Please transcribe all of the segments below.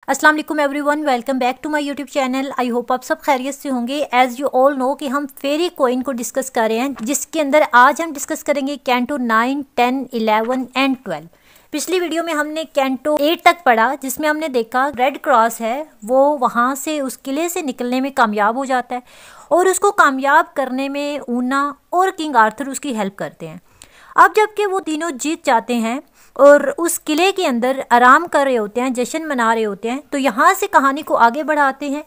अस्सलाम वालेकुम everyone, welcome back to my YouTube channel. I hope आप सब खैरियत से होंगे। एज़ यू ऑल नो कि हम फेरी कॉइन को डिस्कस कर रहे हैं, जिसके अंदर आज हम डिस्कस करेंगे कैंटो 9, 10, 11 एंड 12। पिछली वीडियो में हमने कैंटो 8 तक पढ़ा, जिसमें हमने देखा रेड क्रॉस है वो वहाँ से उस किले से निकलने में कामयाब हो जाता है और उसको कामयाब करने में ऊना और किंग आर्थर उसकी हेल्प करते हैं। अब जबकि वो तीनों जीत जाते हैं और उस किले के अंदर आराम कर रहे होते हैं, जश्न मना रहे होते हैं, तो यहाँ से कहानी को आगे बढ़ाते हैं।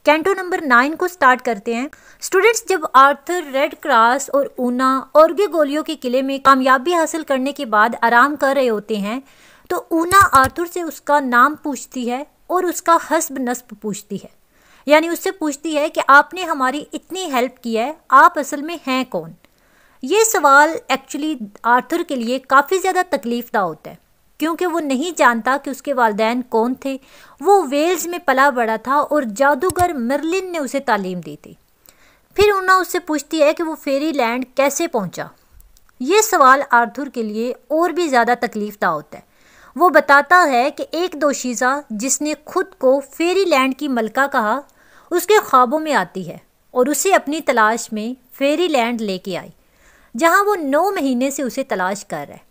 कैंटो नंबर 9 को स्टार्ट करते हैं। स्टूडेंट्स, जब आर्थर, रेड क्रॉस और ऊना ऑर्गे गोलियों के किले में कामयाबी हासिल करने के बाद आराम कर रहे होते हैं, तो ऊना आर्थर से उसका नाम पूछती है और उसका हस्ब नस्ब पूछती है, यानी उससे पूछती है कि आपने हमारी इतनी हेल्प की है, आप असल में हैं कौन। ये सवाल एक्चुअली आर्थर के लिए काफ़ी ज़्यादा तकलीफ़दा होता है, क्योंकि वो नहीं जानता कि उसके वालिदैन कौन थे। वो वेल्स में पला बड़ा था और जादूगर मर्लिन ने उसे तालीम दी थी। फिर ऊना उससे पूछती है कि वो फेरी लैंड कैसे पहुंचा। ये सवाल आर्थर के लिए और भी ज़्यादा तकलीफ़दा होता है। वो बताता है कि एक दोशीज़ा जिसने खुद को फेरी लैंड की मलका कहा, उसके ख्वाबों में आती है और उसे अपनी तलाश में फेरी लैंड लेके आई, जहाँ वो 9 महीने से उसे तलाश कर रहा है।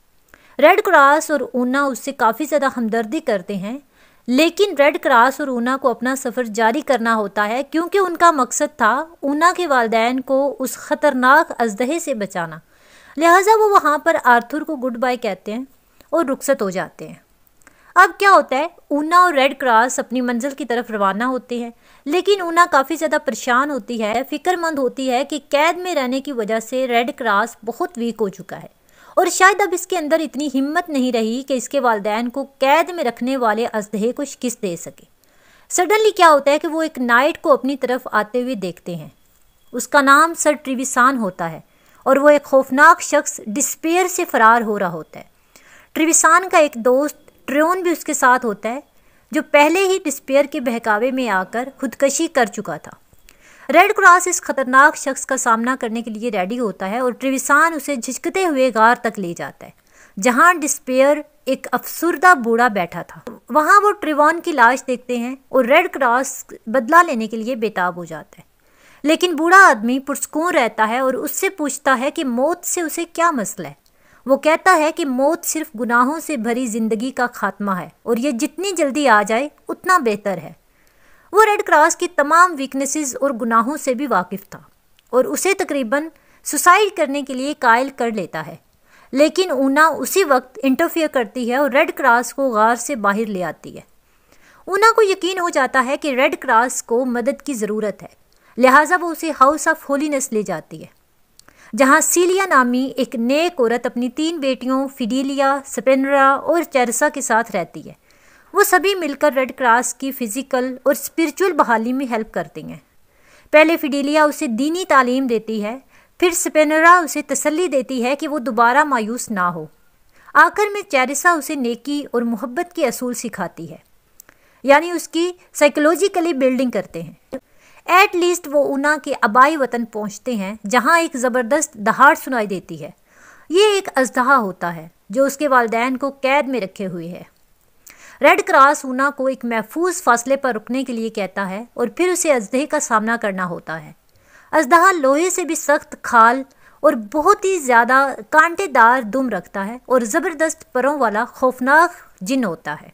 रेड क्रॉस और ऊना उससे काफ़ी ज़्यादा हमदर्दी करते हैं, लेकिन रेड क्रॉस और ऊना को अपना सफ़र जारी करना होता है, क्योंकि उनका मकसद था ऊना के वालिदैन को उस ख़तरनाक अजदहे से बचाना। लिहाजा वो वहाँ पर आर्थर को गुड बाय कहते हैं और रुखसत हो जाते हैं। अब क्या होता है, ऊना और रेड क्रॉस अपनी मंजिल की तरफ रवाना होते हैं, लेकिन ऊना काफ़ी ज़्यादा परेशान होती है, फ़िक्रमंद होती है कि कैद में रहने की वजह से रेड क्रॉस बहुत वीक हो चुका है और शायद अब इसके अंदर इतनी हिम्मत नहीं रही कि इसके वालिदैन को कैद में रखने वाले अजदहे को शिकस्त दे सके। सडनली क्या होता है कि वो एक नाइट को अपनी तरफ आते हुए देखते हैं। उसका नाम सर ट्रिविसान होता है और वो एक खौफनाक शख्स डिस्पेयर से फ़रार हो रहा होता है। ट्रिविसान का एक दोस्त ट्रियोन भी उसके साथ होता है, जो पहले ही डिस्पेयर के बहकावे में आकर खुदकशी कर चुका था। रेड क्रॉस इस खतरनाक शख्स का सामना करने के लिए रेडी होता है और ट्रिविसान उसे झिझकते हुए गार तक ले जाता है, जहां डिस्पेयर एक अफसुर्दा बूढ़ा बैठा था। वहां वो ट्रियोन की लाश देखते हैं और रेड क्रॉस बदला लेने के लिए बेताब हो जाता है, लेकिन बूढ़ा आदमी पुरस्कून रहता है और उससे पूछता है कि मौत से उसे क्या मसला है। वो कहता है कि मौत सिर्फ गुनाहों से भरी ज़िंदगी का खात्मा है और ये जितनी जल्दी आ जाए उतना बेहतर है। वो रेड क्रॉस की तमाम वीकनेसेस और गुनाहों से भी वाकिफ़ था और उसे तकरीबन सुसाइड करने के लिए कायल कर लेता है, लेकिन ऊना उसी वक्त इंटरफियर करती है और रेड क्रॉस को गार से बाहर ले आती है। ऊना को यकीन हो जाता है कि रेड क्रॉस को मदद की ज़रूरत है, लिहाजा वो उसे हाउस ऑफ होलीनेस ले जाती है, जहाँ सीलिया नामी एक नेक औरत अपनी 3 बेटियों फिडेलिया, स्पेनरा और चेरसा के साथ रहती है। वो सभी मिलकर रेड क्रॉस की फ़िज़िकल और स्पिरिचुअल बहाली में हेल्प करती हैं। पहले फिडेलिया उसे दीनी तालीम देती है, फिर स्पेनरा उसे तसल्ली देती है कि वो दोबारा मायूस ना हो। आखिर में चेरसा उसे नेकी और मोहब्बत के असूल सिखाती है, यानी उसकी साइकोलॉजिकली बिल्डिंग करते हैं। एट लीस्ट वो ऊना के आबाई वतन पहुंचते हैं, जहां एक ज़बरदस्त दहाड़ सुनाई देती है। ये एक अजदहा होता है जो उसके वालिदैन को कैद में रखे हुए है। रेड क्रॉस ऊना को एक महफूज फासले पर रुकने के लिए कहता है और फिर उसे अजदहे का सामना करना होता है। अजदहा लोहे से भी सख्त खाल और बहुत ही ज़्यादा कांटेदार दुम रखता है और ज़बरदस्त परों वाला खौफनाक जिन होता है।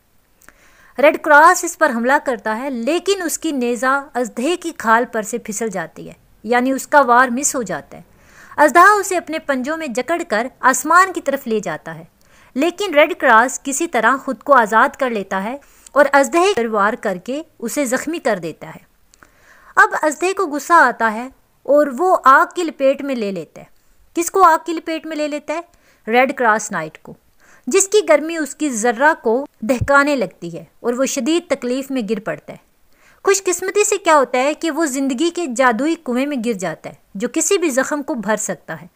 रेड क्रॉस इस पर हमला करता है, लेकिन उसकी नेज़ा अजदहे की खाल पर से फिसल जाती है, यानी उसका वार मिस हो जाता है। अजदहा उसे अपने पंजों में जकड़कर आसमान की तरफ ले जाता है, लेकिन रेड क्रॉस किसी तरह खुद को आज़ाद कर लेता है और अजदहे पर वार करके उसे ज़ख्मी कर देता है। अब अजदहे को गुस्सा आता है और वो आग की लपेट में ले लेता है। किसको आग की लपेट में ले लेता है? रेड क्रॉस नाइट को, जिसकी गर्मी उसकी ज़र्रा को दहकाने लगती है और वो शदीद तकलीफ़ में गिर पड़ता है। खुशकिस्मती से क्या होता है कि वो ज़िंदगी के जादुई कुएं में गिर जाता है, जो किसी भी ज़ख्म को भर सकता है।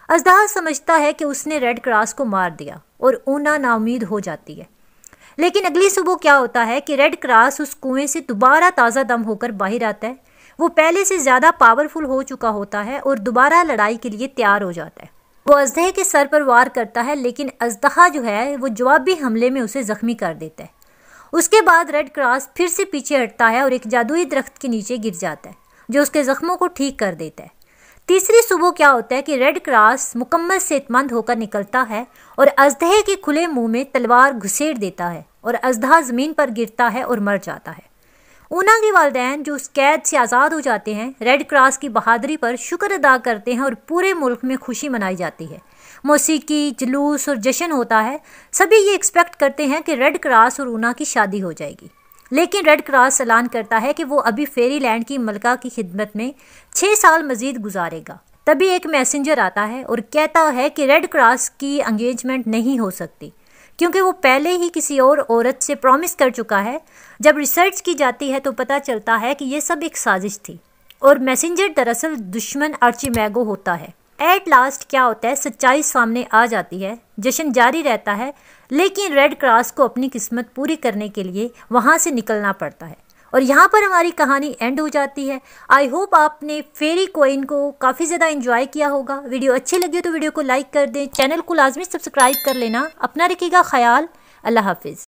अजदहा समझता है कि उसने रेड क्रॉस को मार दिया और ऊना नाउमीद हो जाती है, लेकिन अगली सुबह क्या होता है कि रेड क्रॉस उस कुएं से दोबारा ताज़ा दम होकर बाहर आता है। वो पहले से ज़्यादा पावरफुल हो चुका होता है और दोबारा लड़ाई के लिए तैयार हो जाता है। वो अजदहे के सर पर वार करता है, लेकिन अजदहा जो है वो जवाबी हमले में उसे ज़ख्मी कर देता है। اس کے بعد ریڈ کراس پھر سے پیچھے ہٹتا ہے اور ایک جادوئی درخت کے نیچے گر جاتا ہے جو اس کے زخموں کو ٹھیک کر دیتا ہے۔ تیسری صبح کیا ہوتا ہے کہ ریڈ کراس مکمل صحت مند ہو کر نکلتا ہے اور اژدہے کے کھلے منہ میں تلوار گھسیڑ دیتا ہے اور اژدہا زمین پر گرتا ہے اور مر جاتا ہے۔ اونا کے والدین جو اس قید سے آزاد ہو جاتے ہیں ریڈ کراس کی بہادری پر شکر ادا کرتے ہیں اور پورے ملک میں خوشی منائی جاتی ہے۔ موسیقی، جلوس اور جشن ہوتا ہے۔ سبھی یہ ایکسپیکٹ کرتے ہیں کہ ریڈ کراس اور اونا کی شادی ہو جائے گی، لیکن ریڈ کراس اعلان کرتا ہے کہ وہ ابھی فیری لینڈ کی ملکہ کی خدمت میں 6 سال مزید گزارے گا۔ تبھی ایک میسنجر آتا ہے اور کہتا ہے کہ ریڈ کراس کی انگیجمنٹ نہیں ہو سکتی کیونکہ وہ پہلے ہی کسی اور عورت سے پرومس کر چکا ہے۔ جب ریسرچ کی جاتی ہے تو پتہ چلتا ہے کہ یہ سب ایک سازش تھی اور میسنجر دراصل دشمن آرچیمیگو ہوتا ہے۔ ایٹ لاسٹ کیا ہوتا ہے، سچائی سامنے آ جاتی ہے، جشن جاری رہتا ہے، لیکن ریڈ کراس کو اپنی قسمت پوری کرنے کے لیے وہاں سے نکلنا پڑتا ہے۔ اور یہاں پر ہماری کہانی اینڈ ہو جاتی ہے۔ آئی ہوپ آپ نے فیری کوئن کو کافی زیادہ انجوائے کیا ہوگا۔ ویڈیو اچھی لگی تو ویڈیو کو لائک کر دیں، چینل کو لازمی سبسکرائب کر لینا۔ اپنا رکھیے گا خیال، اللہ حافظ۔